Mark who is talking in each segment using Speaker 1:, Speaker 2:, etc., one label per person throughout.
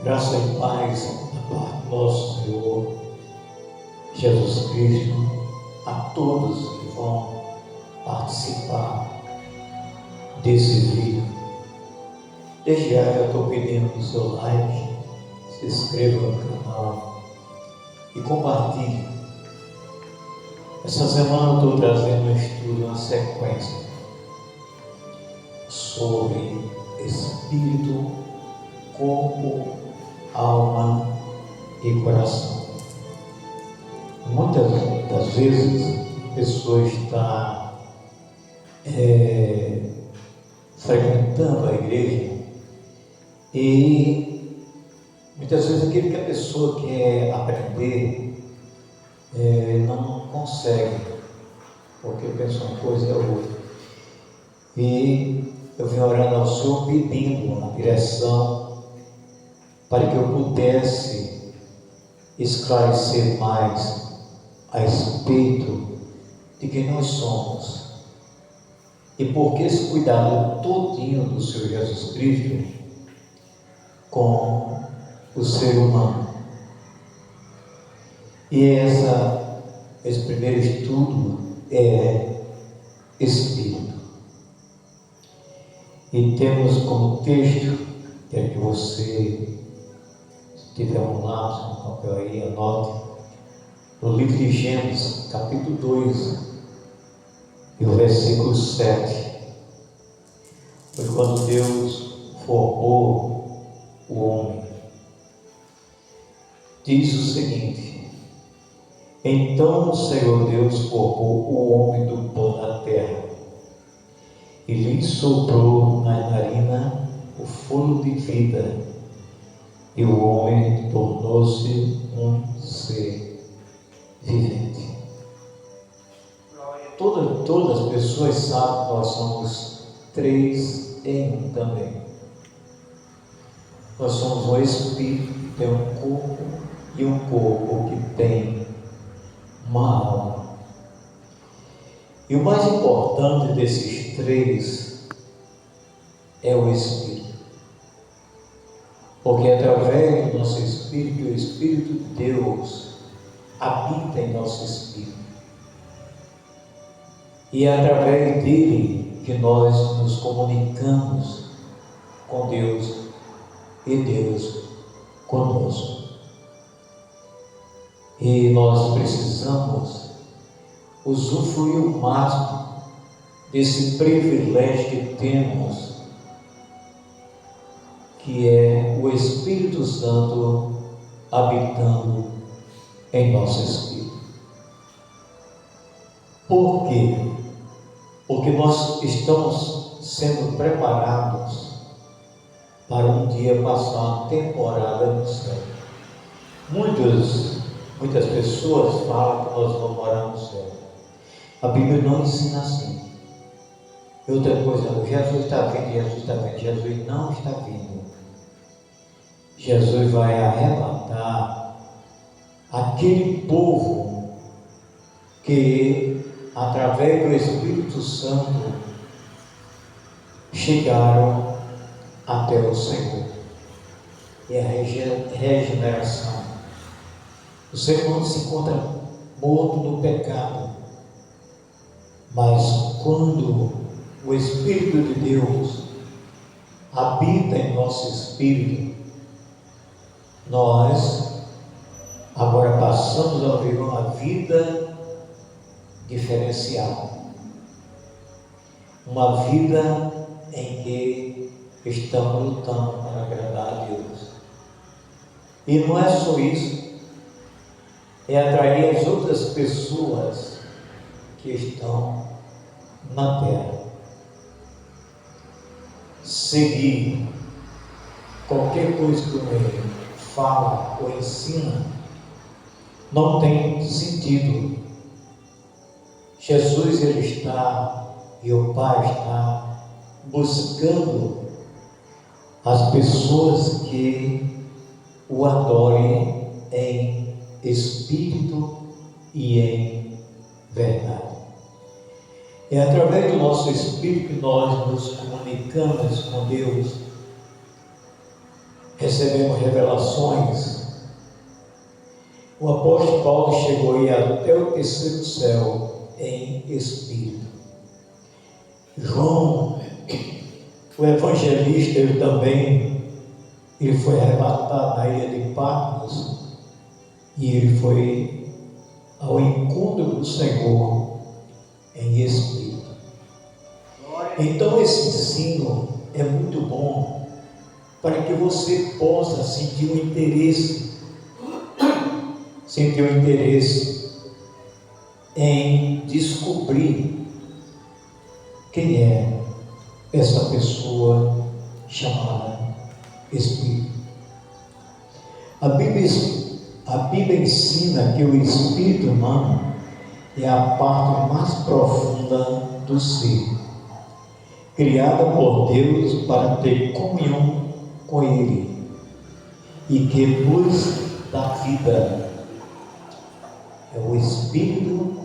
Speaker 1: Graça e paz da parte do nosso Senhor Jesus Cristo a todos que vão participar desse vídeo. Desde já estou pedindo o seu like, se inscreva no canal e compartilhe. Essa semana eu estou trazendo um estudo, uma sequência sobre espírito, corpo, alma e coração. Muitas das vezes a pessoa está frequentando a igreja e muitas vezes aquilo que a pessoa quer aprender não consegue, porque pensa uma coisa e a outra. E eu vim orando ao Senhor pedindo uma direção para que eu pudesse esclarecer mais a respeito de quem nós somos e por que esse cuidado todinho do Senhor Jesus Cristo com o ser humano. E esse primeiro estudo é espírito. E temos como texto, quero que você, se tiver um lápis, um papel aí, anote, no livro de Gênesis, capítulo 2, e o versículo 7. Foi quando Deus formou o homem. Diz o seguinte: então o Senhor Deus formou o homem do pó da terra e lhe soprou na narina o fôlego de vida, e o homem tornou-se um ser vivente. Todas as pessoas sabem que nós somos três em um também. Nós somos um espírito que tem um corpo e um corpo que tem uma alma. E o mais importante desses três é o Espírito. Porque através do nosso Espírito, o Espírito de Deus habita em nosso Espírito. E é através dele que nós nos comunicamos com Deus e Deus conosco. E nós precisamos usufruir o máximo desse privilégio que temos, que é o Espírito Santo habitando em nosso espírito. Por quê? Porque nós estamos sendo preparados para um dia passar uma temporada no céu. Muitas pessoas falam que nós vamos morar no céu. A Bíblia não ensina assim. E outra coisa, Jesus está vindo, Jesus não está vindo. Jesus vai arrebatar aquele povo que, através do Espírito Santo, chegaram até o Senhor. É a regeneração. O ser humano se encontra morto no pecado, mas quando o Espírito de Deus habita em nosso espírito, nós agora passamos a viver uma vida diferenciada, uma vida em que estamos lutando para agradar a Deus. E não é só isso, é atrair as outras pessoas que estão na terra. Seguir qualquer coisa que o meio fala ou ensina não tem sentido. Jesus, ele está, e o Pai está buscando as pessoas que o adorem em espírito e em verdade. É através do nosso espírito que nós nos comunicamos com Deus, recebemos revelações. O apóstolo Paulo chegou aí até o terceiro céu em espírito. João, o evangelista, ele foi arrebatado na ilha de Patmos e ele foi ao encontro do Senhor em espírito. Então esse ensino é muito bom para que você possa sentir o interesse em descobrir quem é essa pessoa chamada Espírito. A Bíblia ensina que o espírito humano é a parte mais profunda do ser, criada por Deus para ter comunhão com Ele e que nos dá vida. É o Espírito,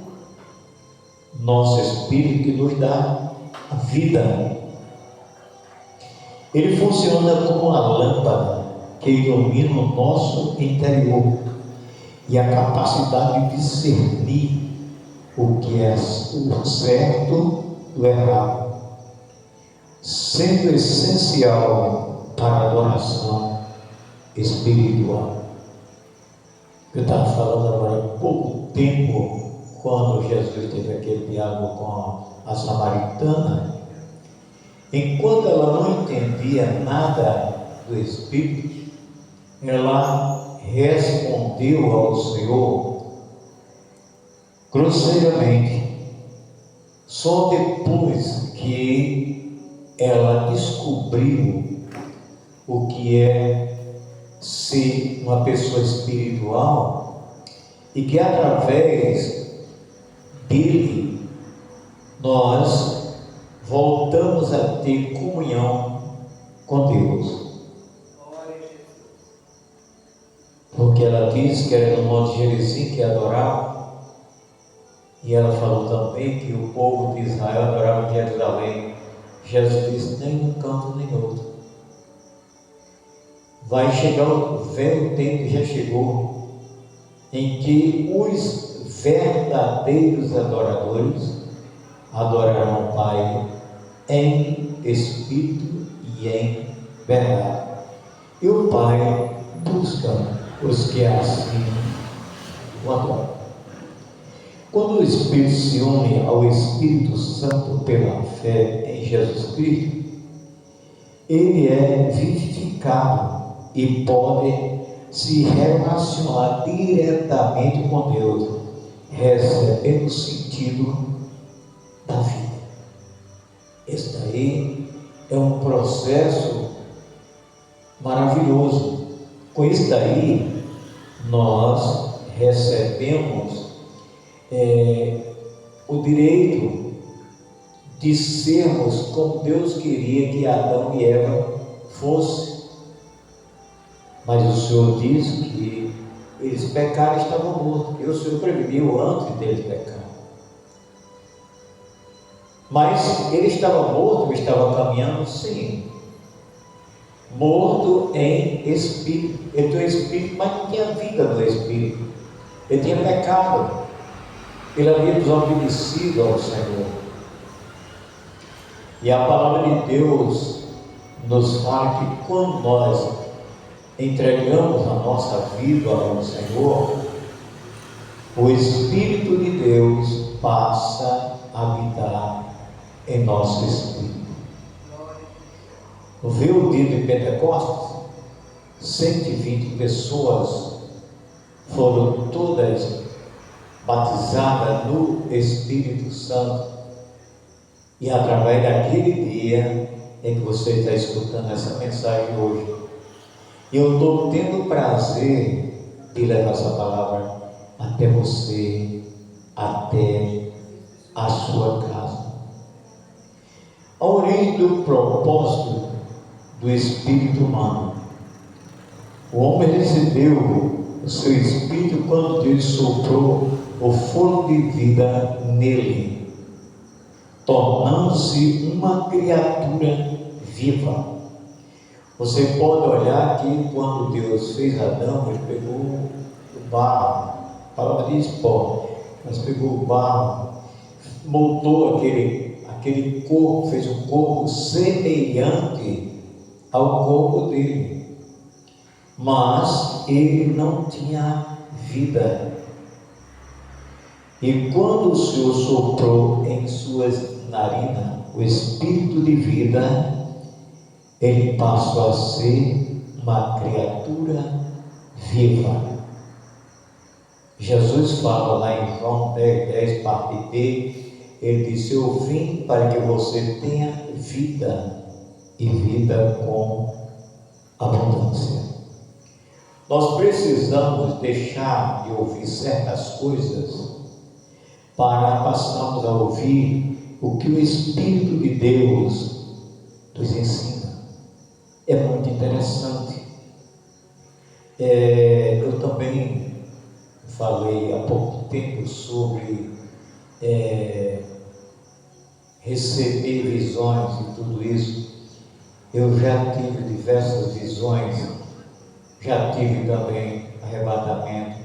Speaker 1: nosso Espírito, que nos dá a vida. Ele funciona como uma lâmpada que ilumina o nosso interior e a capacidade de discernir o que é o certo do errado, sendo essencial para a adoração espiritual. Eu estava falando agora há pouco tempo, quando Jesus teve aquele diálogo com a samaritana. Enquanto ela não entendia nada do Espírito, ela respondeu ao Senhor grosseiramente. Só depois que ela descobriu o que é ser uma pessoa espiritual e que através dele nós voltamos a ter comunhão com Deus. Porque ela disse que era no Monte Gerizim que adorava, e ela falou também que o povo de Israel adorava em Jerusalém. Jesus disse: nem um canto nem outro. Vai chegar o velho tempo, já chegou, em que os verdadeiros adoradores adorarão o Pai em espírito e em verdade. E o Pai busca os que assim o adoram. Quando o Espírito se une ao Espírito Santo pela fé em Jesus Cristo, ele é vivificado e pode se relacionar diretamente com Deus, recebendo o sentido da vida. Esse daí é um processo maravilhoso. Com isso daí nós recebemos o direito de sermos como Deus queria que Adão e Eva fossem. Mas o Senhor diz que eles pecaram e estavam mortos, e o Senhor preveniu antes deles pecar. Mas ele estava morto, estava caminhando, sim, morto em espírito. Ele tinha espírito, mas não tinha vida no espírito. Ele tinha pecado. Ele havia desobedecido ao Senhor. E a palavra de Deus nos fala que quando nós entregamos a nossa vida ao Senhor, o Espírito de Deus passa a habitar em nosso espírito. Viu o dia de Pentecostes? 120 pessoas foram todas batizadas no Espírito Santo. E através daquele dia em que você está escutando essa mensagem hoje, eu estou tendo o prazer de levar essa palavra até você, até a sua casa. A origem do propósito do espírito humano. O homem recebeu o seu espírito quando Deus soprou o fôlego de vida nele, tornando-se uma criatura viva. Você pode olhar que quando Deus fez Adão, ele pegou o barro, a palavra diz pó, mas pegou o barro, moldou aquele corpo, fez um corpo semelhante ao corpo dele, mas ele não tinha vida. E quando o Senhor soprou em suas narinas o espírito de vida, ele passou a ser uma criatura viva. Jesus fala lá em João 10, parte B, ele disse: eu vim para que você tenha vida, e vida com abundância. Nós precisamos deixar de ouvir certas coisas para passarmos a ouvir o que o Espírito de Deus nos ensina. É muito interessante. Eu também falei há pouco tempo sobre receber visões e tudo isso. Eu já tive diversas visões, já tive também arrebatamento,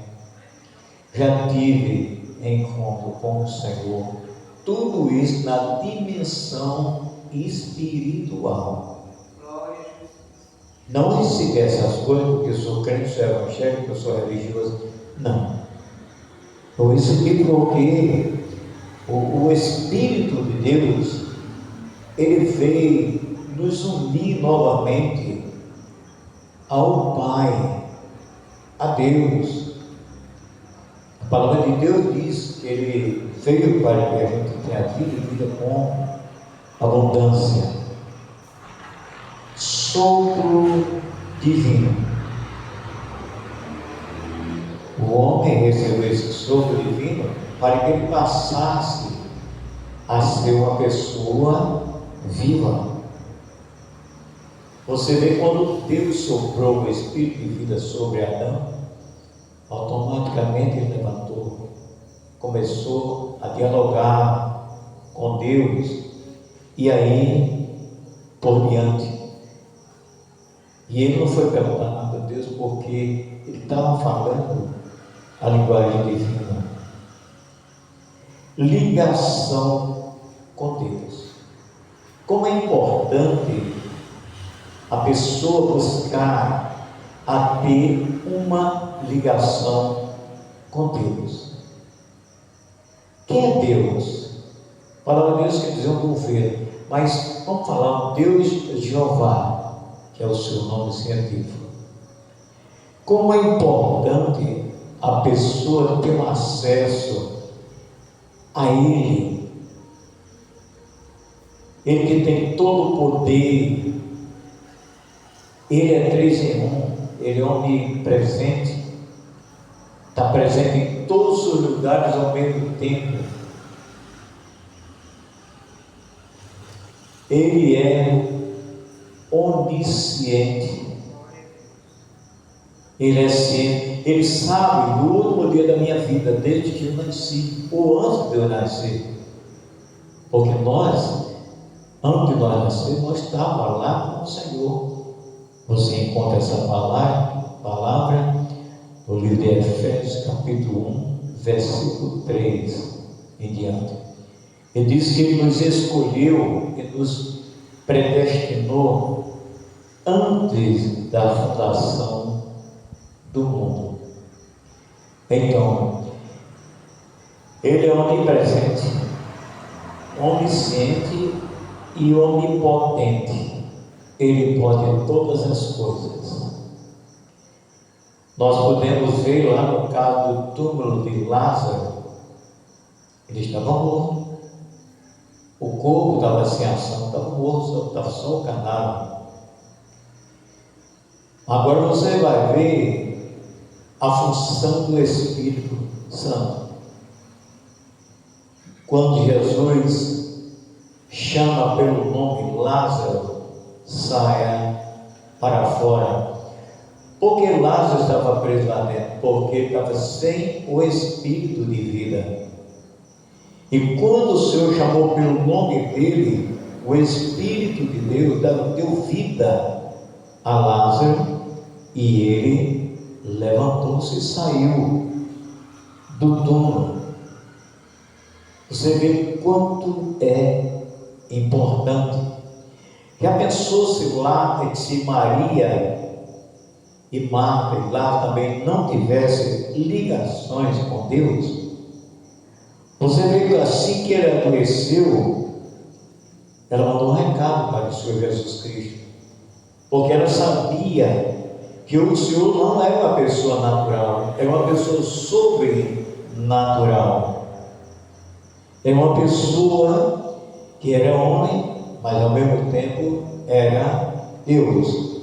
Speaker 1: já tive encontro com o Senhor, tudo isso na dimensão espiritual. Não receber essas coisas porque eu sou crente, sou evangélico, eu sou religioso, não. Eu recebi porque o Espírito de Deus, ele veio nos unir novamente ao Pai, a Deus. A palavra de Deus diz que ele veio para que a gente tenha vida e vida com abundância. Sopro divino. O homem recebeu esse sopro divino para que ele passasse a ser uma pessoa viva. Você vê, quando Deus soprou o Espírito de vida sobre Adão, automaticamente ele levantou, começou a dialogar com Deus, e aí por diante. E ele não foi perguntar nada a Deus, porque ele estava falando a linguagem divina. Ligação com Deus. Como é importante a pessoa buscar a ter uma ligação com Deus. Quem é Deus? A palavra Deus quer dizer um governo, mas vamos falar Deus Jeová, que é o seu nome científico. Como é importante a pessoa ter um acesso a Ele. Ele que tem todo o poder, Ele é 3 em 1, Ele é onipresente, está presente em todos os lugares ao mesmo tempo. Ele é onisciente, Ele é ciente, Ele sabe no último dia da minha vida, desde que eu nasci, ou antes de eu nascer, porque nós, antes de nós nascer, nós estávamos lá com o Senhor. Você encontra essa palavra no livro de Efésios, capítulo 1, versículo 3 em diante. Ele diz que Ele nos escolheu e nos predestinou antes da fundação do mundo. Então, Ele é onipresente, onisciente e onipotente. Ele pode todas as coisas. Nós podemos ver lá no caso do túmulo de Lázaro, ele estava morto, o corpo estava sem ação, estava morto, estava só o cadáver. Agora você vai ver a função do Espírito Santo. Quando Jesus chama pelo nome Lázaro, saia para fora. Por que Lázaro estava preso lá dentro? Porque ele estava sem o Espírito de vida. E quando o Senhor chamou pelo nome dele, o Espírito de Deus deu vida a Lázaro, e ele levantou-se e saiu do túmulo. Você vê quanto é importante. Já pensou se Maria e Marta e Lázaro também não tivessem ligações com Deus? Você vê que assim que ele adoeceu, ela mandou um recado para o Senhor Jesus Cristo, porque ela sabia que o Senhor não é uma pessoa natural, é uma pessoa sobrenatural. É uma pessoa que era homem, mas ao mesmo tempo era Deus.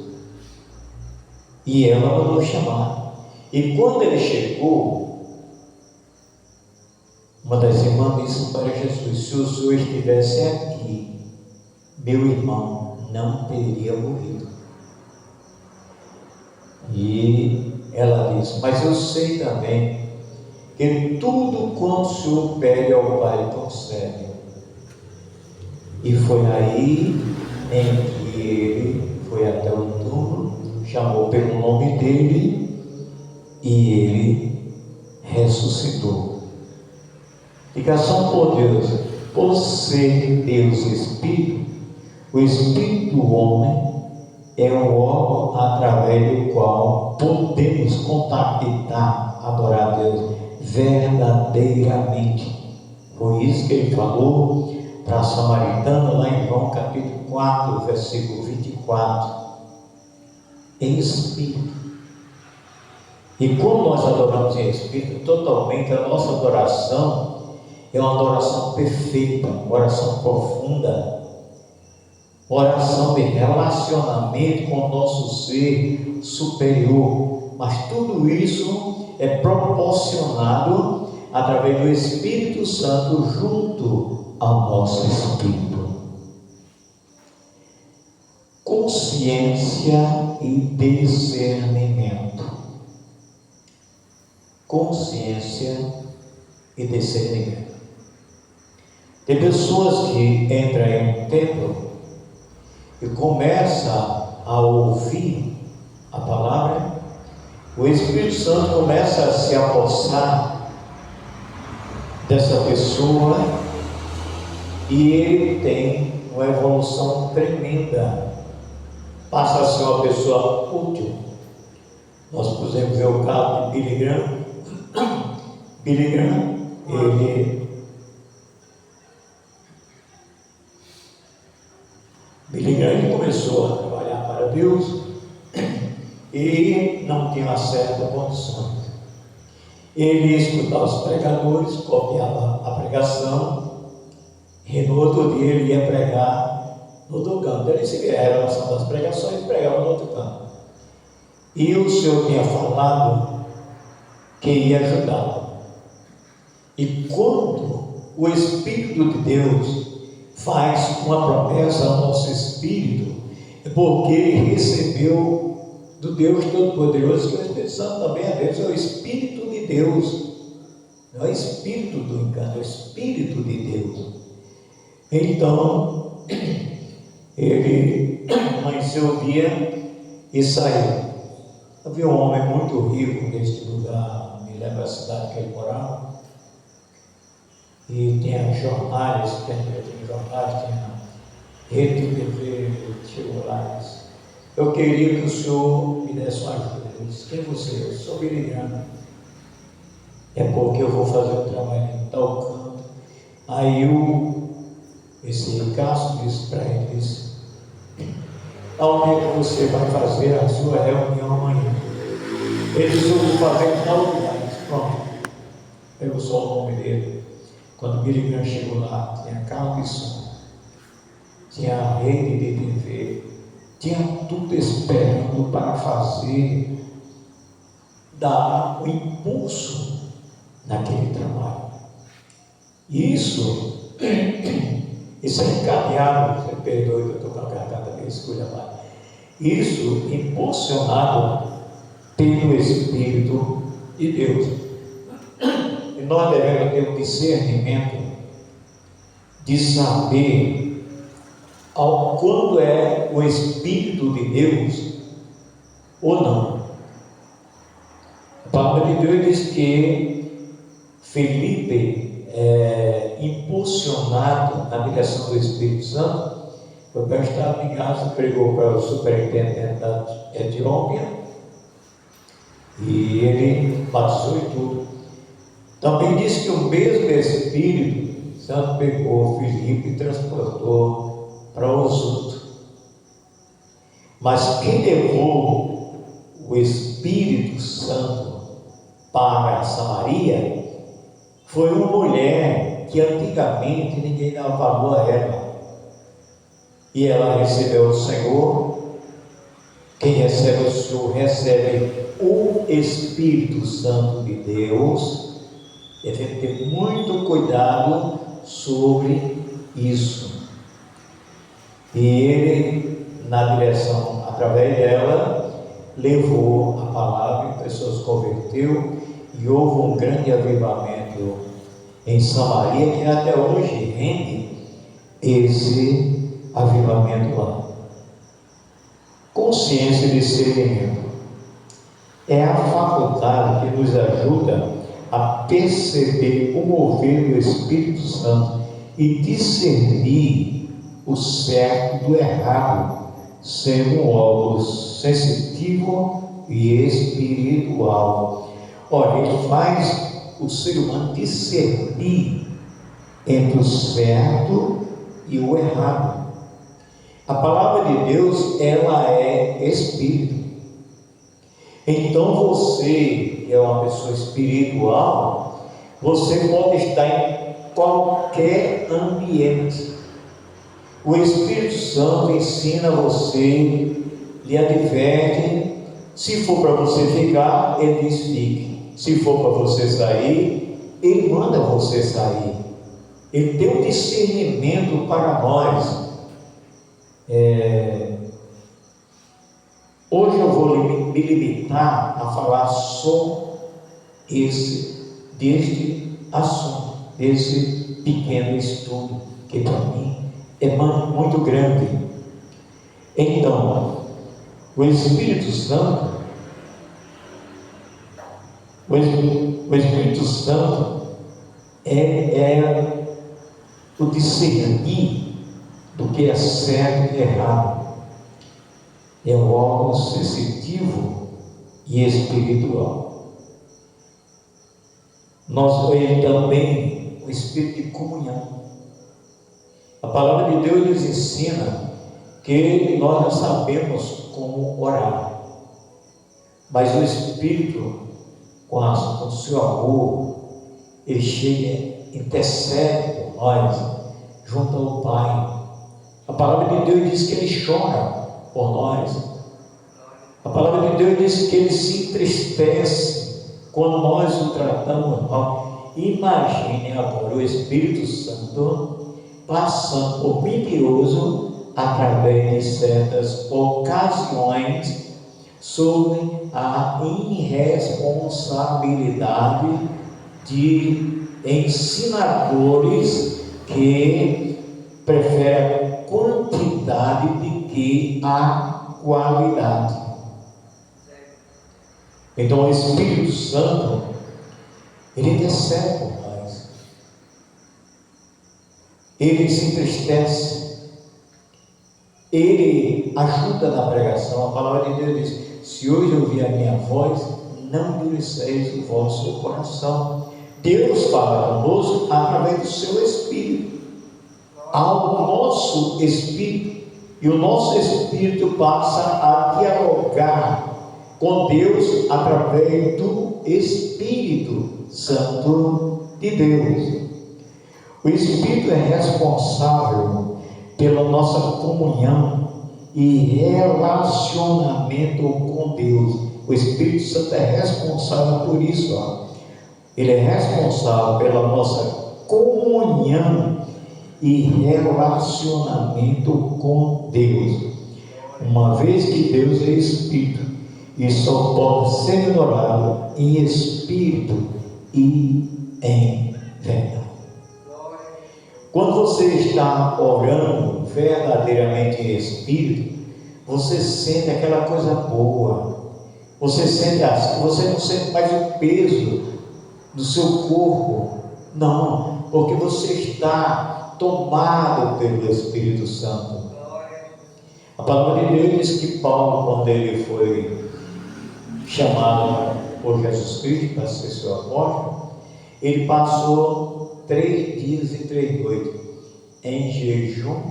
Speaker 1: E ela mandou chamar. E quando ele chegou, uma das irmãs disse para Jesus: se o Senhor estivesse aqui, meu irmão não teria morrido. E ela disse: mas eu sei também que tudo quanto o Senhor pede ao Pai concede. E foi aí em que ele foi até o túmulo, chamou pelo nome dele e ele ressuscitou. Ligação por Deus, por ser Deus Espírito, o Espírito do homem é um órgão através do qual podemos contactar, adorar a Deus verdadeiramente. Foi isso que ele falou para a samaritana lá em João capítulo 4, versículo 24. Em Espírito. E como nós adoramos em Espírito, totalmente a nossa adoração é uma adoração perfeita, uma oração profunda, oração de relacionamento com o nosso ser superior. Mas tudo isso é proporcionado através do Espírito Santo junto ao nosso espírito. Consciência e discernimento. Consciência e discernimento. Tem pessoas que entram em um templo e começam a ouvir a palavra, o Espírito Santo começa a se apossar dessa pessoa e ele tem uma evolução tremenda, passa a ser uma pessoa útil. Nós podemos ver o caso de Billy Graham. Billy Graham, ele começou a trabalhar para Deus e não tinha uma certa condição. Ele ia escutar os pregadores, copiava a pregação, e no outro dia ele ia pregar no outro canto. Ele seguia a relação das pregações e pregava no outro canto. E o Senhor tinha falado que ia ajudá-lo. E quando o Espírito de Deus faz uma promessa ao nosso espírito, é porque ele recebeu do Deus Todo-Poderoso, que o Espírito Santo também é Deus, é o Espírito de Deus, não é o Espírito do engano, é o Espírito de Deus. Então, ele amanheceu o dia e saiu. Havia um homem muito rico neste lugar, não me lembro a cidade que ele morava, e tinha jornais, tinha rede de TV, chegou lá e disse: eu queria que o senhor me desse uma ajuda. Eu disse: quem é você? Eu sou Billy Graham. É porque eu vou fazer um trabalho em tal canto. Aí esse Ricardo disse para ele, disse: aonde é que você vai fazer a sua reunião amanhã? Ele disse: eu vou fazer em tal lugar. Ele disse: pronto. Pegou só o nome dele. Quando Billy Graham chegou lá, tinha carro de som, tinha a rede de TV, tinha tudo esperando para fazer, dar o impulso naquele trabalho. Isso é encadeado, você perdoe que eu estou com a garganta meio escura lá. Isso impulsionado pelo Espírito de Deus. E nós devemos ter o discernimento de saber quando é o Espírito de Deus ou não. A palavra de Deus diz que Felipe, impulsionado na direção do Espírito Santo, foi para estar em casa, pregou para o superintendente da Etiópia e ele batizou e tudo. Também diz que o mesmo Espírito Santo pegou Felipe e transportou para Osoto. Mas quem levou o Espírito Santo para Samaria foi uma mulher que antigamente ninguém dava valor a ela. E ela recebeu o Senhor. Quem recebe o Senhor recebe o Espírito Santo de Deus. Deve ter muito cuidado sobre isso. E ele, na direção, através dela, levou a palavra, e pessoas se converteu, e houve um grande avivamento em Samaria, que até hoje rende esse avivamento lá. Consciência e discernimento é a faculdade que nos ajuda a perceber o mover do Espírito Santo e discernir o certo do errado, sendo um órgão sensitivo e espiritual. Ora, ele faz o ser humano discernir entre o certo e o errado. A palavra de Deus, ela é Espírito. Então você, que é uma pessoa espiritual, você pode estar em qualquer ambiente. O Espírito Santo ensina você, lhe adverte. Se for para você ficar, ele diz fique. Se for para você sair, ele manda você sair. Ele tem um discernimento para nós. Hoje eu vou me limitar a falar só deste assunto, desse pequeno estudo, que para mim é muito grande. Então, o Espírito Santo, é o discernir do que é certo e errado. É um órgão sensitivo e espiritual. Ele também o espírito de comunhão. A palavra de Deus nos ensina que nós não sabemos como orar, mas o Espírito, com o seu amor, ele chega, intercede por nós, junto ao Pai. A palavra de Deus diz que ele chora por nós. A palavra de Deus diz que ele se entristece quando nós o tratamos mal. Imagine agora o Espírito Santo passando por mentiroso através de certas ocasiões sobre a irresponsabilidade de ensinadores que preferem a quantidade de que a qualidade. Então o Espírito Santo, ele intercede por nós, ele se entristece, ele ajuda na pregação. A palavra de Deus diz: se hoje ouvir a minha voz, não endureceis o vosso coração. Deus fala conosco através do seu Espírito, ao nosso Espírito, e o nosso Espírito passa a dialogar com Deus através do Espírito Santo de Deus. O Espírito é responsável pela nossa comunhão e relacionamento com Deus. O Espírito Santo é responsável por isso. Ele é responsável pela nossa comunhão e relacionamento com Deus. Uma vez que Deus é Espírito, e só pode ser adorado em Espírito e em verdade. Quando você está orando verdadeiramente em Espírito, você sente aquela coisa boa, Você sente assim, você não sente mais o peso do seu corpo, não, porque você está tomado pelo Espírito Santo. A palavra de Deus diz que Paulo, quando ele foi chamado por Jesus Cristo para ser seu apóstolo, ele passou 3 dias e 3 noites em jejum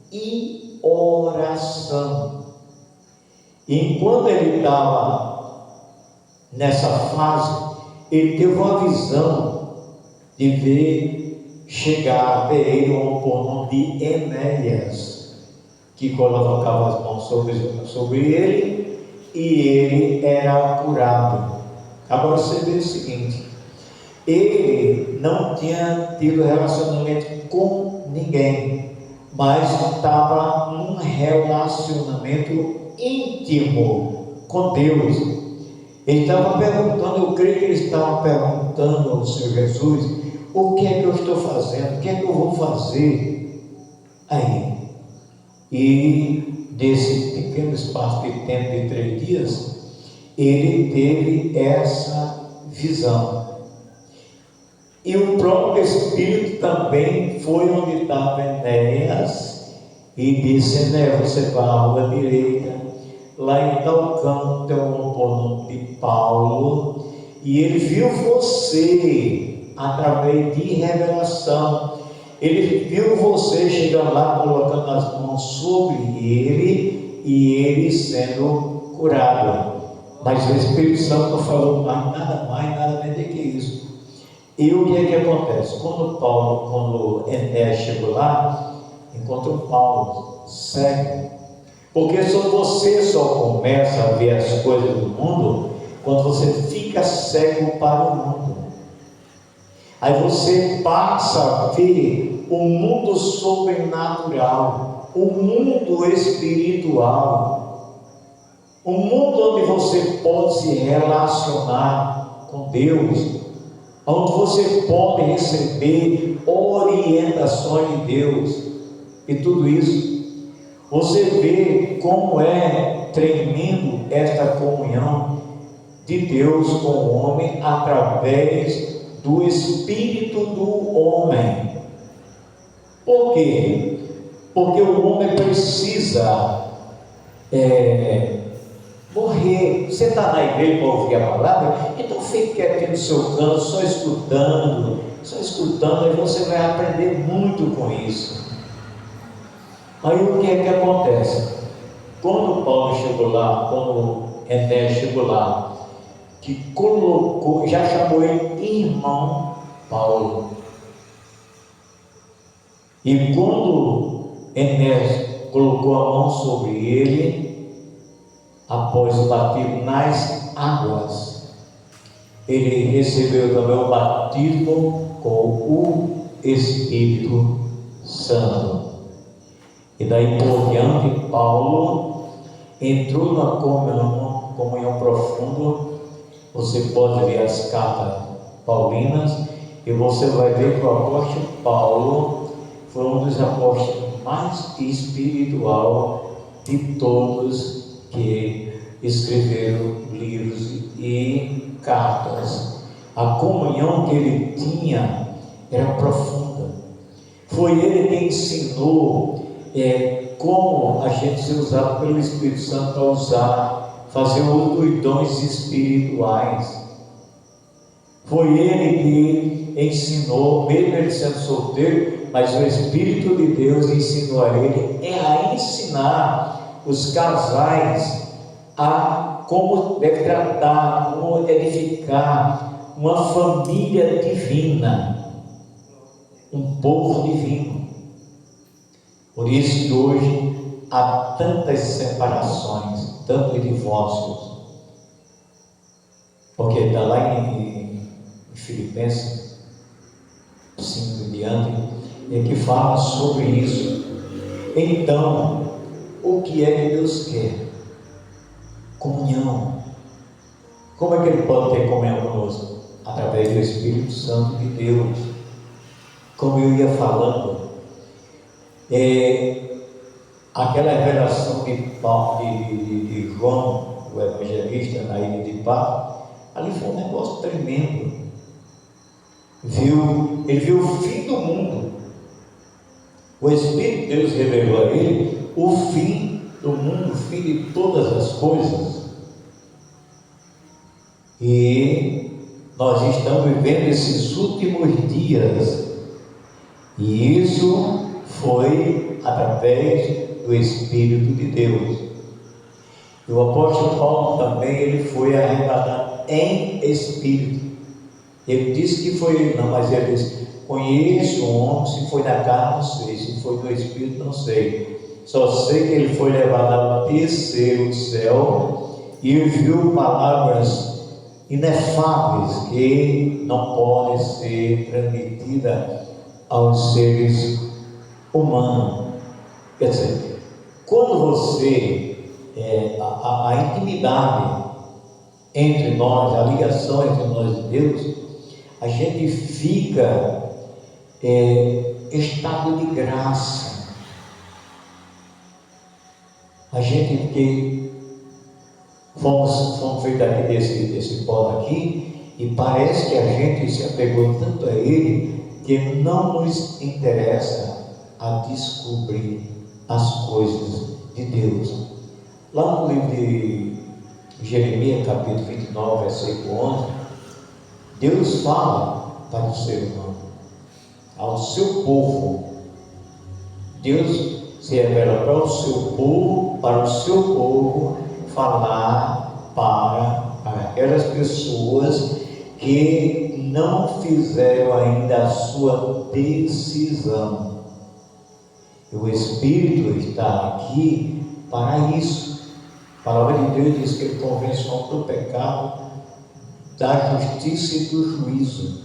Speaker 1: e oração. E enquanto ele estava nessa fase, ele teve uma visão de ver chegar até ele um povo de Enéas, que colocava as mãos sobre ele e ele era curado. Agora você vê o seguinte: ele não tinha tido relacionamento com ninguém, mas estava num relacionamento íntimo com Deus. Ele estava perguntando, eu creio que ele estava perguntando ao Senhor Jesus: o que é que eu estou fazendo? O que é que eu vou fazer aí? E desse pequeno espaço de tempo de 3 dias, ele teve essa visão. E o próprio Espírito também foi onde estava Enéas e disse: Enéas, você vai à rua direita, lá em tal canto tem um oposto de Paulo, e ele viu você através de revelação. Ele viu você chegando lá, colocando as mãos sobre ele e ele sendo curado. Mas o Espírito Santo não falou nada menos do que isso. E o que é que acontece? Quando Enéas chegou lá, encontrou Paulo cego. Porque você só começa a ver as coisas do mundo quando você fica cego para o mundo. Aí você passa a ver o mundo sobrenatural, o mundo espiritual, o mundo onde você pode se relacionar com Deus, onde você pode receber orientações de Deus. E tudo isso, você vê como é tremendo esta comunhão de Deus com o homem através do Espírito do homem. Por quê? Porque o homem precisa morrer. Você está na igreja para ouvir a palavra, então fique quietinho no seu canto, só escutando, aí você vai aprender muito com isso. Aí o que é que acontece? Quando Paulo chegou lá, quando Enéas chegou lá, que colocou, já chamou ele irmão Paulo. E quando Enéas colocou a mão sobre ele, após o batismo nas águas, ele recebeu também o batismo com o Espírito Santo. E daí por diante, Paulo entrou na comunhão profunda. Você pode ver as cartas paulinas e você vai ver que o apóstolo Paulo foi um dos apóstolos mais espiritual de todos que escreveram livros e cartas. A comunhão que ele tinha era profunda. Foi ele que ensinou como a gente ser usado pelo Espírito Santo para fazer uso dos dons espirituais. Foi ele que ensinou, mesmo ele sendo solteiro, mas o Espírito de Deus ensinou a ele a ensinar os casais a como deve tratar, como edificar uma família divina, um povo divino. Por isso que hoje há tantas separações, tantos divórcios, porque está lá em Filipenses 5 diante, é que fala sobre isso. Então, o que é que Deus quer? Comunhão. Como é que Ele pode ter comunhão conosco? Através do Espírito Santo de Deus. Como eu ia falando, aquela revelação de João o evangelista na ilha de Páscoa, ali foi um negócio tremendo. Ele viu o fim do mundo. O Espírito de Deus revelou a ele o fim do mundo, o fim de todas as coisas. E nós estamos vivendo esses últimos dias, e isso foi através do Espírito de Deus. E o apóstolo Paulo também, ele foi arrebatado em espírito. Ele disse que foi ele, não, mas ele disse: conheço o homem, se foi na carne, não sei, se foi no espírito, não sei. Só sei que ele foi levado ao terceiro céu e viu palavras inefáveis que não podem ser transmitidas aos seres humanos. Quer dizer, quando você, a intimidade entre nós, a ligação entre nós e Deus, a gente fica estado de graça. A gente que fomos feitos aqui desse pó aqui, e parece que a gente se apegou tanto a ele que não nos interessa a descobrir as coisas de Deus. Lá no livro de Jeremias, capítulo 29, versículo 11, Deus fala para o ser humano, ao seu povo. Deus se revela para o seu povo falar para aquelas pessoas que não fizeram ainda a sua decisão. E o Espírito está aqui para isso. A palavra de Deus diz que ele convence o homem do pecado, da justiça e do juízo.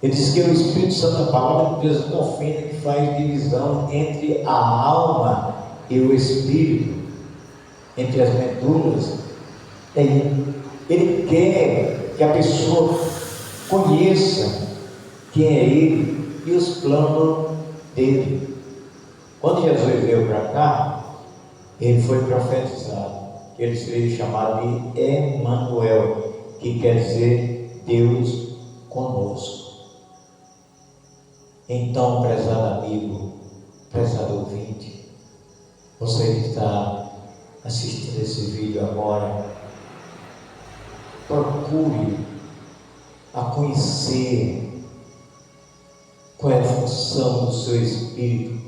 Speaker 1: Ele diz que é o Espírito Santo, a palavra de Deus não ofende, que faz divisão entre a alma e o Espírito, entre as medulas. Ele quer que a pessoa conheça quem é Ele e os planos dele. Quando Jesus veio para cá, ele foi profetizado, ele seria chamado de Emanuel, que quer dizer Deus conosco. Então, prezado amigo, prezado ouvinte, você que está assistindo esse vídeo agora, procure a conhecer qual é a função do seu Espírito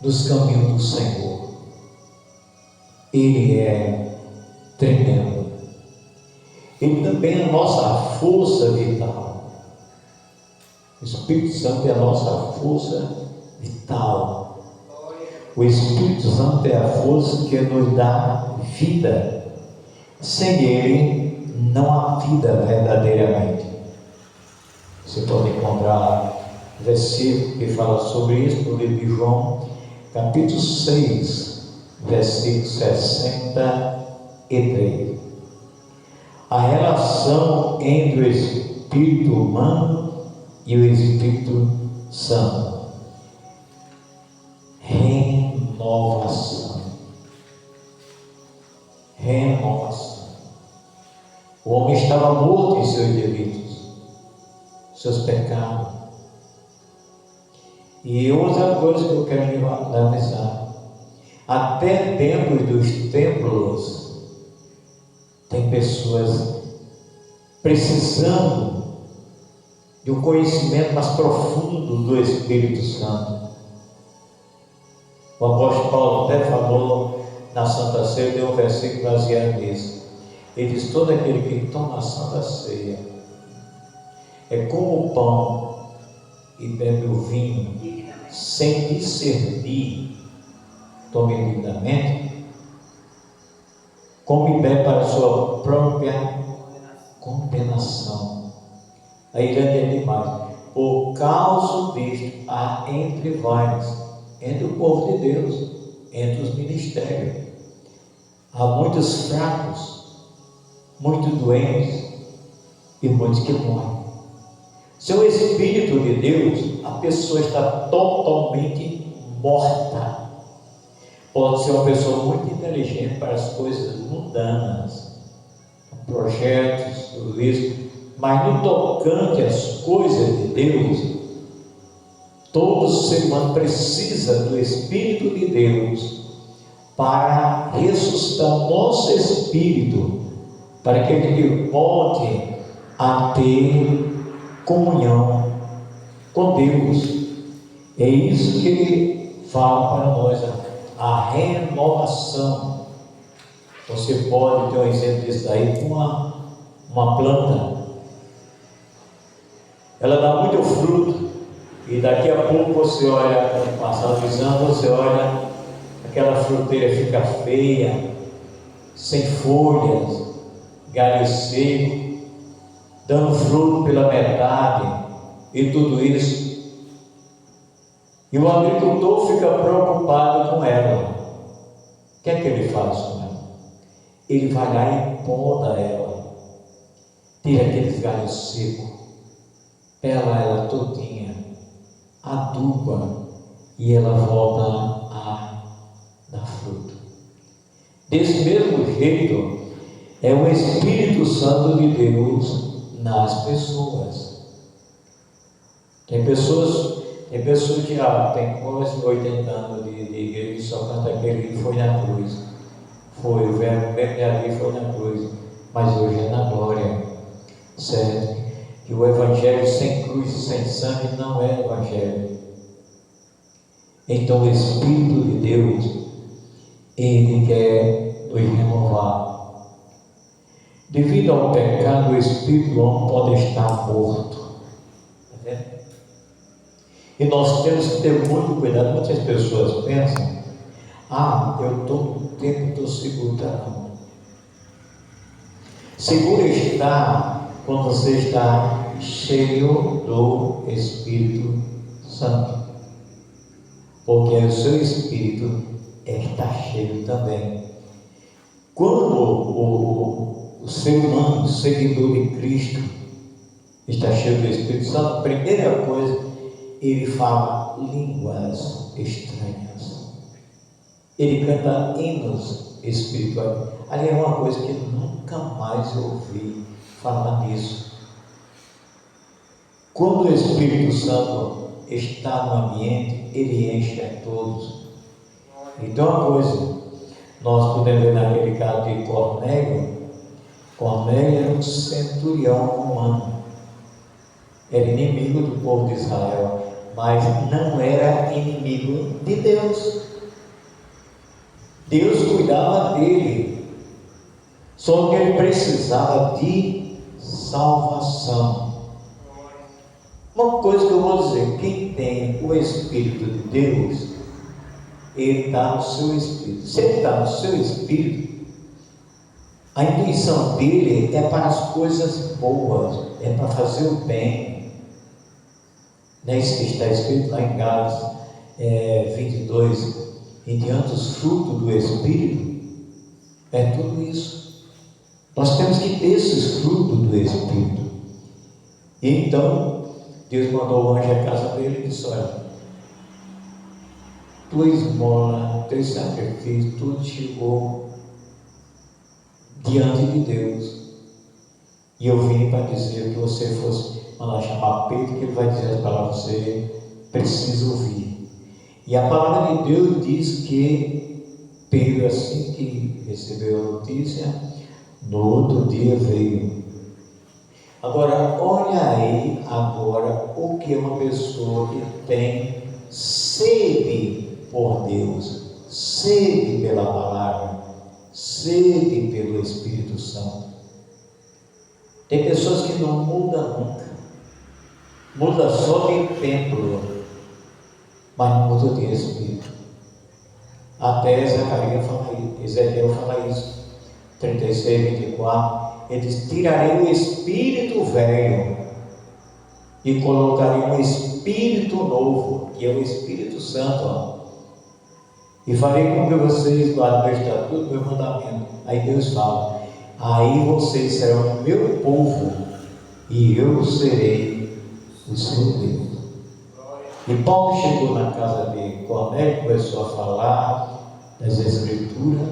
Speaker 1: nos caminhos do Senhor. Ele é tremendo. Ele também é a nossa força vital. O Espírito Santo é a nossa força vital. O Espírito Santo é a força que nos dá vida. Sem Ele não há vida verdadeiramente. Você pode encontrar versículo que fala sobre isso no livro de João, capítulo 6, versículo 63. A relação entre o Espírito humano e o Espírito Santo. Renovação. O homem estava morto em seus delitos, seus pecados. E outra coisa que eu quero lhe avisar: até dentro dos templos tem pessoas precisando de um conhecimento mais profundo do Espírito Santo. O apóstolo Paulo até falou na Santa Ceia, deu um versículo baseado nisso. Ele diz: todo aquele que toma a Santa Ceia é como o pão e bebe o vinho sem discernir, tome devidamente, come e bebe para a sua própria condenação. Aí ele é demais. Por causa disto, há entre vários, entre o povo de Deus, entre os ministérios, há muitos fracos, muitos doentes e muitos que morrem. Sem o Espírito de Deus, a pessoa está totalmente morta. Pode ser uma pessoa muito inteligente para as coisas mundanas, projetos, tudo isso, mas no tocante às coisas de Deus, todo ser humano precisa do Espírito de Deus para ressuscitar o nosso espírito, para que ele volte a ter comunhão com Deus. É isso que ele fala para nós, a renovação. Você pode ter um exemplo disso aí com uma planta. Ela dá muito fruto, e daqui a pouco você olha, quando passar a visão, você olha, aquela fruteira fica feia, sem folhas, galho seco, dando fruto pela metade, e tudo isso. E o agricultor fica preocupado com ela. O que é que ele faz com ela? Ele vai lá e poda ela, tira aqueles galhos secos, pela ela todinha, aduba, e ela volta a dar fruto. Desse mesmo jeito, é o Espírito Santo de Deus nas pessoas. Tem pessoas que tem quase 80 anos de igreja e só canta aquele que foi na cruz. Foi, o verbo ali foi na cruz, mas hoje é na glória. Certo? Que o Evangelho sem cruz e sem sangue não é Evangelho. Então o Espírito de Deus, ele quer nos renovar. Devido ao pecado, o Espírito do homem pode estar morto. Está vendo? E nós temos que ter muito cuidado. Muitas pessoas pensam: eu estou no tempo, estou seguro. Não. Seguro está quando você está cheio do Espírito Santo, porque o seu Espírito está cheio também. Quando o ser humano, seguidor de Cristo, está cheio do Espírito Santo, a primeira coisa, ele fala línguas estranhas, ele canta hinos espirituais. Ali é uma coisa que nunca mais eu ouvi falar nisso. Quando o Espírito Santo está no ambiente, ele enche a todos. Então, uma coisa, nós podemos ver naquele caso de Cornélio. Cornélio era um centurião romano, era inimigo do povo de Israel, mas não era inimigo de Deus. Deus cuidava dele, só que ele precisava de salvação. Uma coisa que eu vou dizer: quem tem o Espírito de Deus, ele está no seu espírito. Se ele está no seu espírito, a intuição dele é para as coisas boas, é para fazer o bem. Não é isso que está escrito lá em Gálatas 22, e diante os frutos do Espírito, é tudo isso. Nós temos que ter esses frutos do Espírito. E então, Deus mandou o anjo à casa dele e disse: olha, tua esmola, teu sacrifício, tudo chegou diante de Deus. E eu vim para dizer que você fosse mandar chamar Pedro, que ele vai dizer as palavras que você precisa ouvir. E a palavra de Deus diz que Pedro, assim que recebeu a notícia, no outro dia veio. Agora, olha aí agora o que é uma pessoa que tem sede por Deus, sede pela palavra, sede pelo Espírito Santo. Tem pessoas que não mudam nunca, muda só de templo, mas não muda de Espírito. Até Ezequiel fala isso, 36, 24, ele diz: tirarei o espírito velho e colocarei um espírito novo, que é o Espírito Santo, e farei com que vocês guardem meu estatuto, meu mandamento. Aí Deus fala: aí vocês serão meu povo e eu serei o seu Deus. E Paulo chegou na casa de Cornélio, começou a falar das Escrituras,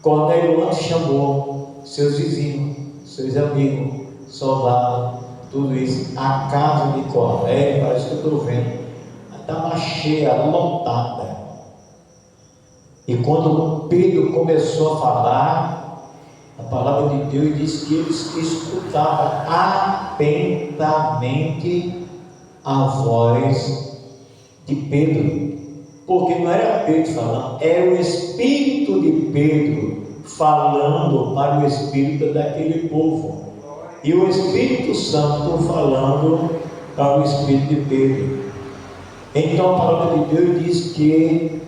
Speaker 1: Cornélio antes chamou seus vizinhos, seus amigos, soldados, tudo isso. A casa de Cornélio, parece que eu estou vendo, estava cheia, lotada. E quando Pedro começou a falar, a palavra de Deus diz que eles escutavam atentamente a voz de Pedro, porque não era Pedro falando, era o Espírito de Pedro falando para o Espírito daquele povo, e o Espírito Santo falando para o Espírito de Pedro. Então a palavra de Deus diz que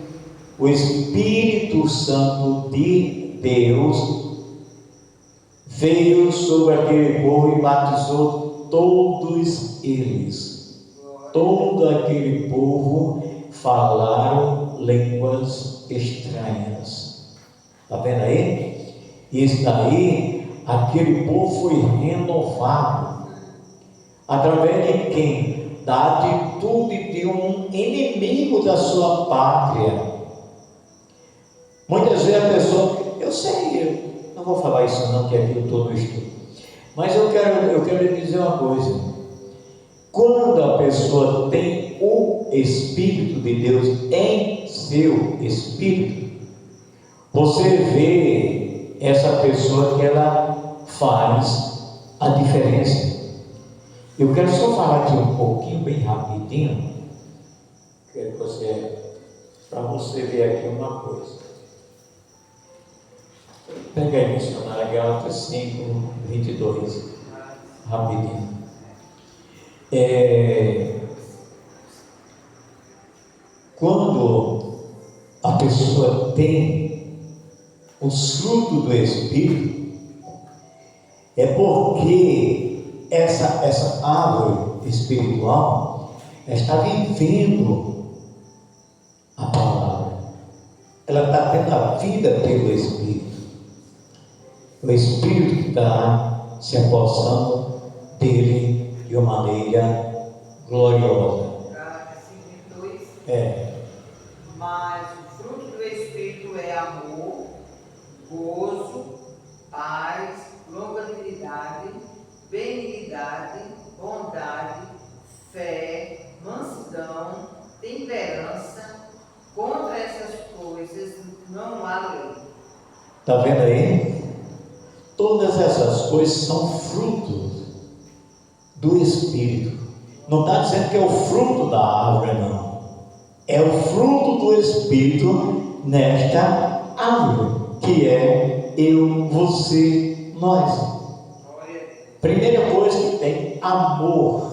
Speaker 1: o Espírito Santo de Deus veio sobre aquele povo e batizou todos eles. Todo aquele povo falaram línguas estranhas. Está vendo aí? Isso daí, aquele povo foi renovado. Através de quem? Da atitude de um inimigo da sua pátria. Muitas vezes a pessoa, eu sei, eu não vou falar isso não, que aqui eu estou no estudo, mas eu quero lhe dizer uma coisa. Quando a pessoa tem o Espírito de Deus em seu espírito, você vê essa pessoa que ela faz a diferença. Eu quero só falar aqui um pouquinho, bem rapidinho, para você ver aqui uma coisa. Pega aí, missionária Gálatas 5, 22, rapidinho. Quando a pessoa tem os frutos do Espírito, é porque essa árvore espiritual está vivendo a palavra, ela está tendo a vida pelo Espírito. O Espírito está se apossando dele de uma maneira gloriosa.
Speaker 2: Mas o fruto do Espírito é amor, gozo, paz, longanimidade, benignidade, bondade, fé, mansidão, temperança. Contra essas coisas não há lei.
Speaker 1: Está vendo aí? Todas essas coisas são frutos do Espírito. Não está dizendo que é o fruto da árvore, não. É o fruto do Espírito nesta árvore, que é eu, você, nós. Primeira coisa que tem, amor.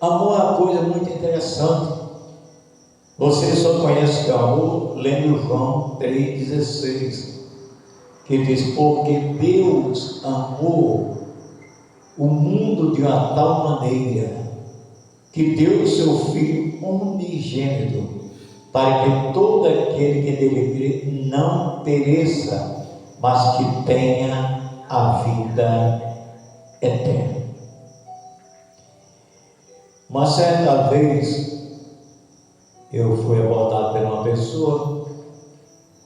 Speaker 1: Amor é uma coisa muito interessante. Você só conhece o amor lendo João 3,16, que diz: porque Deus amou o mundo de uma tal maneira que deu o seu Filho unigênito, para que todo aquele que nele crê não pereça, mas que tenha a vida eterna. Uma certa vez eu fui abordado por uma pessoa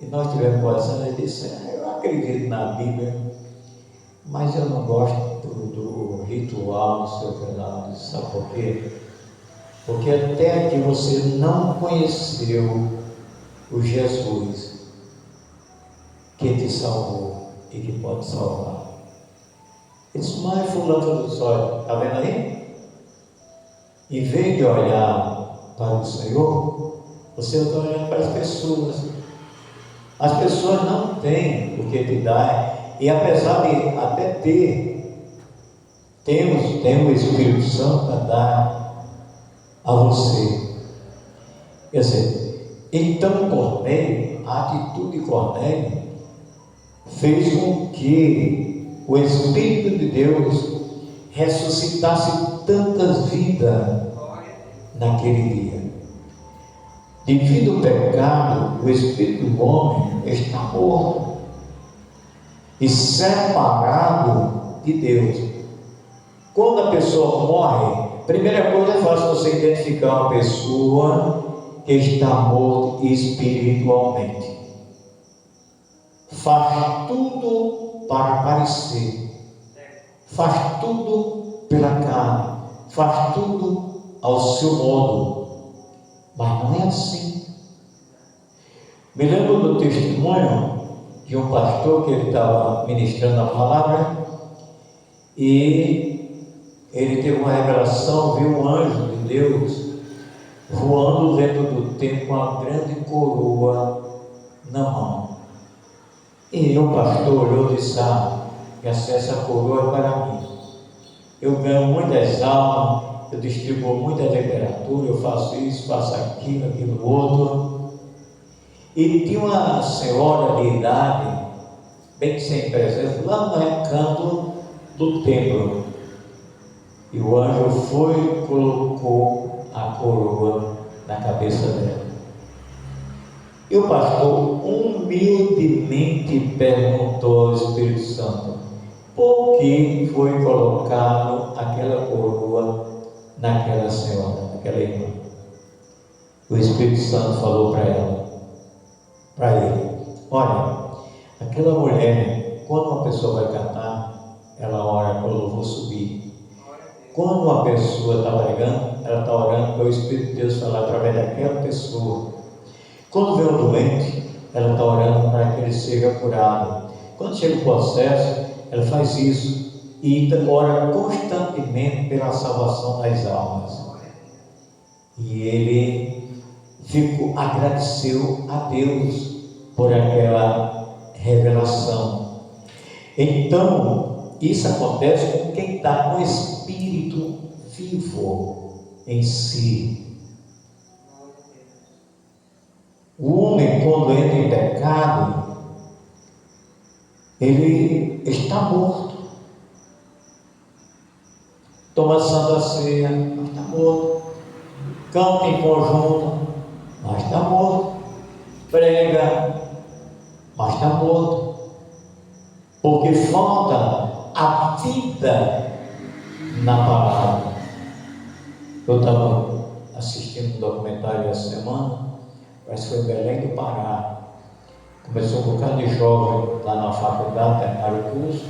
Speaker 1: e nós tivemos conversando. Ele disse: eu acredito na Bíblia, mas eu não gosto do ritual, não sei o que lá. Sabe por quê? Porque até que você não conheceu o Jesus que te salvou e que pode salvar. Ele disse: mas fulano dos olhos, está vendo aí? Em vez de olhar para o Senhor, você está olhando para as pessoas. As pessoas não têm o que te dar, e apesar de até temos o Espírito Santo para dar a você. Quer dizer, então Cornélio, a atitude de Cornélio fez com que o Espírito de Deus ressuscitasse tantas vidas naquele dia. Devido ao pecado, o espírito do homem está morto e separado de Deus. Quando a pessoa morre, a primeira coisa é fácil você identificar uma pessoa que está morto espiritualmente. Faz tudo para aparecer, faz tudo pela carne, faz tudo ao seu modo, mas não é assim. Me lembro do testemunho de um pastor que ele estava ministrando a palavra e ele teve uma revelação, viu um anjo de Deus voando dentro do templo com uma grande coroa na mão. E o pastor olhou e disse: essa coroa é para mim. Eu ganho muitas almas, eu distribuo muita literatura, eu faço isso, faço aquilo, aquilo outro. E tinha uma senhora de idade, bem sem presença, lá no recanto do templo. E o anjo foi e colocou a coroa na cabeça dela. E o pastor humildemente perguntou ao Espírito Santo: por que foi colocado aquela coroa naquela senhora, naquela irmã? O Espírito Santo falou para ele: olha, aquela mulher, quando uma pessoa vai cantar, ela ora para o louvor subir. Quando uma pessoa está pregando, ela está orando para o Espírito de Deus falar através daquela pessoa. Quando vem um doente, ela está orando para que ele seja curado. Quando chega o processo, ela faz isso e ora constantemente pela salvação das almas. E ele agradeceu a Deus por aquela revelação. Então, isso acontece com quem está com o Espírito vivo em si. O homem, quando entra em pecado, ele está morto. Toma Santa Ceia, mas está morto. Canta em conjunto, mas está morto. Prega, mas está morto. Porque falta a vida na palavra. Eu estava assistindo um documentário essa semana, parece que foi em Belém do Pará. Começou um bocado de jovem lá na faculdade, terminaram o curso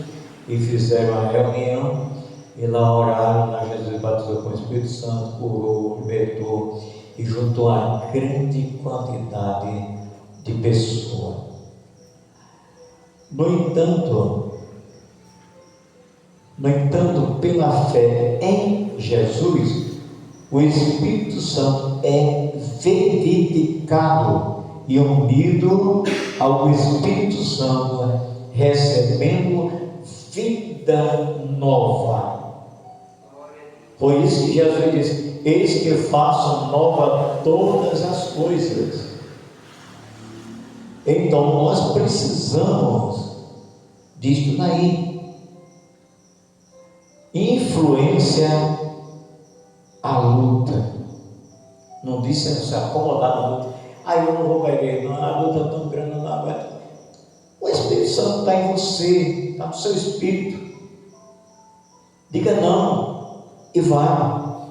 Speaker 1: e fizeram a reunião e lá oraram, lá Jesus batizou com o Espírito Santo, curou, libertou e juntou uma grande quantidade de pessoas. No entanto, pela fé em Jesus, o Espírito Santo é verificado e unido ao Espírito Santo, recebendo vida nova. Por isso que Jesus diz: eis que faço nova todas as coisas. Então nós precisamos disto daí. Influência a luta. Não disse se acomodar na luta. Eu não vou para a igreja, não, a luta é tão grande, não aguento. O Espírito Santo está em você, está no seu espírito. Diga não e vá.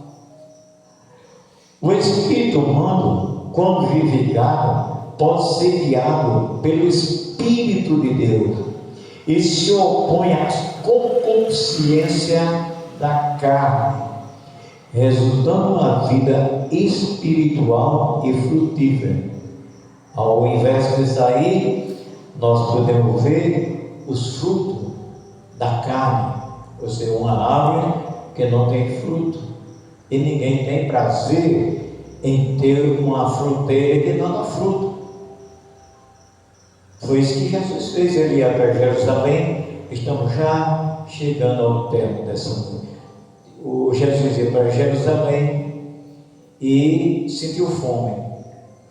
Speaker 1: O espírito humano, quando vive guiado, pode ser guiado pelo Espírito de Deus e se opõe à concupiscência da carne, resultando uma vida espiritual e frutífera. Ao invés disso aí, nós podemos ver os frutos da carne, ou seja, uma árvore que não tem fruto, e ninguém tem prazer em ter uma fruteira que não dá fruto. Foi isso que Jesus fez. Ele ia para Jerusalém. Estamos já chegando ao termo dessa. O Jesus ia para Jerusalém e sentiu fome.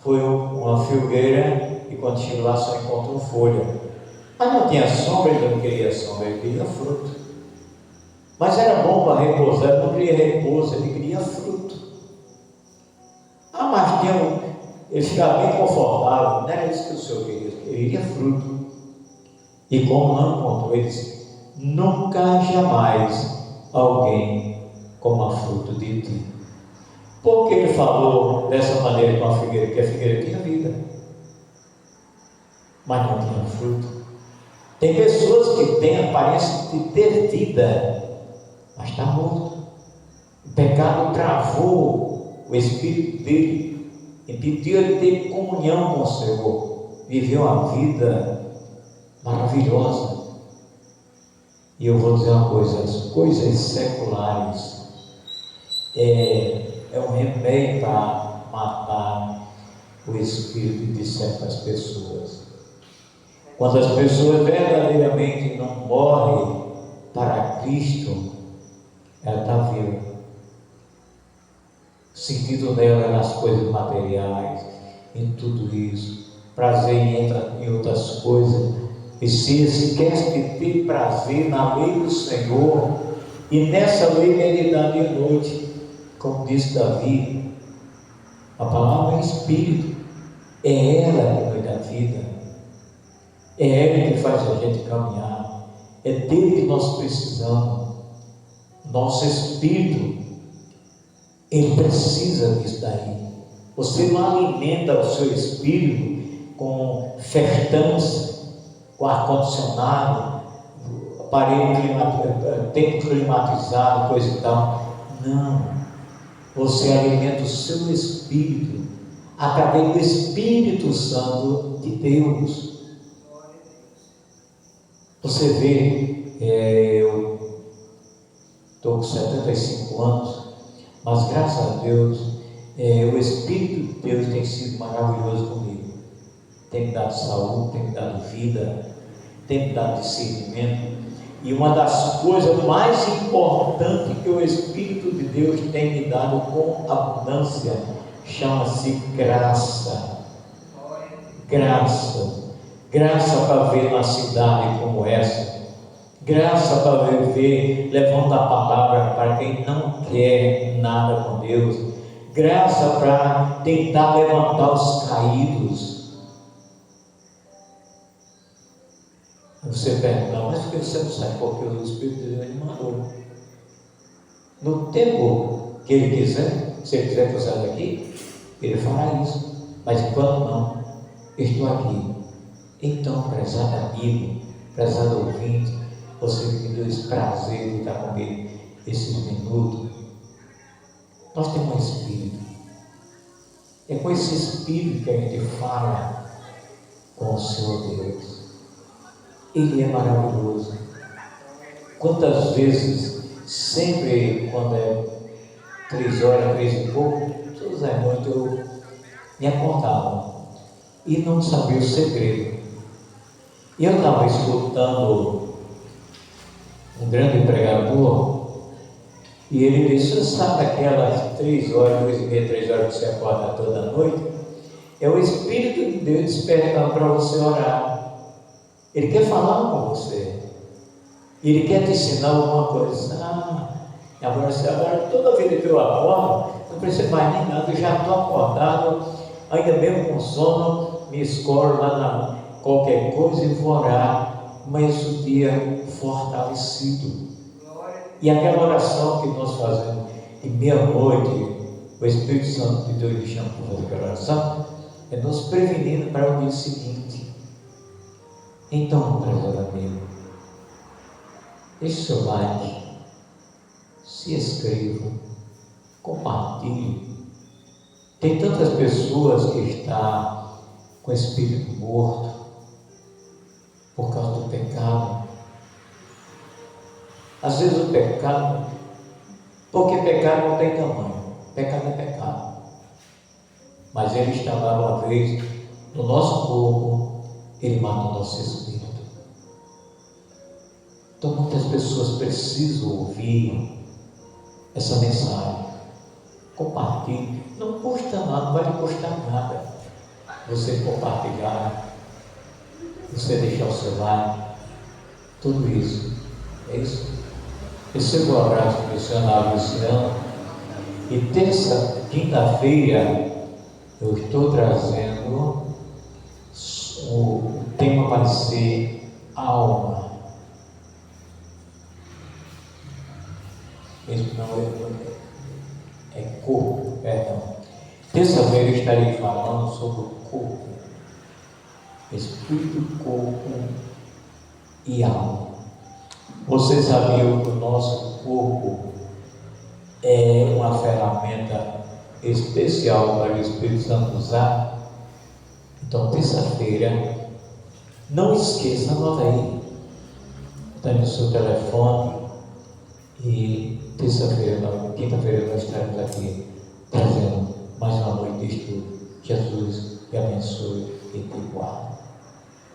Speaker 1: Foi uma figueira e quando chegou lá só encontrou folha. Mas não tinha sombra, ele não queria sombra, ele queria fruto. Mas era bom para repousar, ele não queria repouso, ele queria fruto. Mas ele ficava bem confortável, não era isso que o Senhor queria, ele queria fruto. E como não encontrou, ele disse: nunca jamais alguém coma fruto de ti. Porque ele falou dessa maneira com a figueira, que a figueira tinha vida, mas não tinha fruto. Tem pessoas que têm aparência de ter vida, mas está morto. O pecado travou o espírito dele, impediu ele de ter comunhão com o Senhor. Viveu uma vida maravilhosa. E eu vou dizer uma coisa: as coisas seculares é um remédio para matar o espírito de certas pessoas. Quando as pessoas verdadeiramente não morrem para Cristo, ela está viva. O sentido dela é nas coisas materiais, em tudo isso. Prazer entra em outras coisas. E se esquece de ter prazer na lei do Senhor, e nessa lei ele dá de noite, como disse Davi, a palavra é Espírito, é ela que nos dá vida, é ela que faz a gente caminhar, é dele que nós precisamos. Nosso Espírito, ele precisa disso daí. Você não alimenta o seu Espírito com festança, com ar-condicionado, tempo climatizado, coisa e tal. Não. Você alimenta o seu espírito através do Espírito Santo de Deus. Você vê, eu estou com 75 anos, mas graças a Deus, o Espírito de Deus tem sido maravilhoso comigo. Tem me dado saúde, tem me dado vida, tem me dado discernimento. E uma das coisas mais importantes que o Espírito de Deus tem me dado com abundância chama-se graça. Graça. Graça para ver uma cidade como essa. Graça para viver levando a palavra para quem não quer nada com Deus. Graça para tentar levantar os caídos. Você pergunta, mas por que você não sabe? Porque o Espírito de Deus me mandou. No tempo que ele quiser, se ele quiser que eu saia daqui, ele fará isso. Mas enquanto não, estou aqui. Então, prezado amigo, prezado ouvinte, você que me deu esse prazer de estar comigo esses minutos, nós temos um Espírito. É com esse Espírito que a gente fala com o Senhor Deus. Ele é maravilhoso. Quantas vezes, sempre quando é 3 horas, 3 e pouco, todos as noites eu me acordava e não sabia o segredo. E eu estava escutando um grande pregador e ele disse: você sabe aquelas 3 horas, 2h30, 3 horas que você acorda toda noite? É o Espírito de Deus despertando para você orar. Ele quer falar com você. Ele quer te ensinar alguma coisa. Agora toda vez que eu acordo, não preciso mais nem nada, eu já estou acordado, ainda mesmo com sono, me escoro lá na qualquer coisa e vou orar. Mas o dia fortalecido. E aquela oração que nós fazemos de meia-noite, o Espírito Santo de Deus me chama para fazer aquela oração, é nos prevenindo para o dia seguinte. Então, prezado amigo, deixe seu like, se inscreva, compartilhe. Tem tantas pessoas que estão com o espírito morto por causa do pecado. Às vezes o pecado, porque pecado não tem tamanho, pecado é pecado. Mas ele está lá uma vez no nosso corpo, ele mata o nosso espírito. Então muitas pessoas precisam ouvir essa mensagem. Compartilhe. Não custa nada, não vai lhe custar nada você compartilhar, você deixar o seu like, tudo isso. É isso. Receba o abraço do missionário Luciano. E quinta-feira eu estou trazendo o tema vai ser alma. corpo, perdão. Terça-feira eu estarei falando sobre o corpo, espírito, corpo e alma. Você sabia que o nosso corpo é uma ferramenta especial para o Espírito Santo usar? Então, terça-feira, não esqueça, anota aí, está no seu telefone, e terça-feira, não, quinta-feira nós estaremos aqui trazendo mais uma noite de estudo. Jesus te abençoe e te guarde.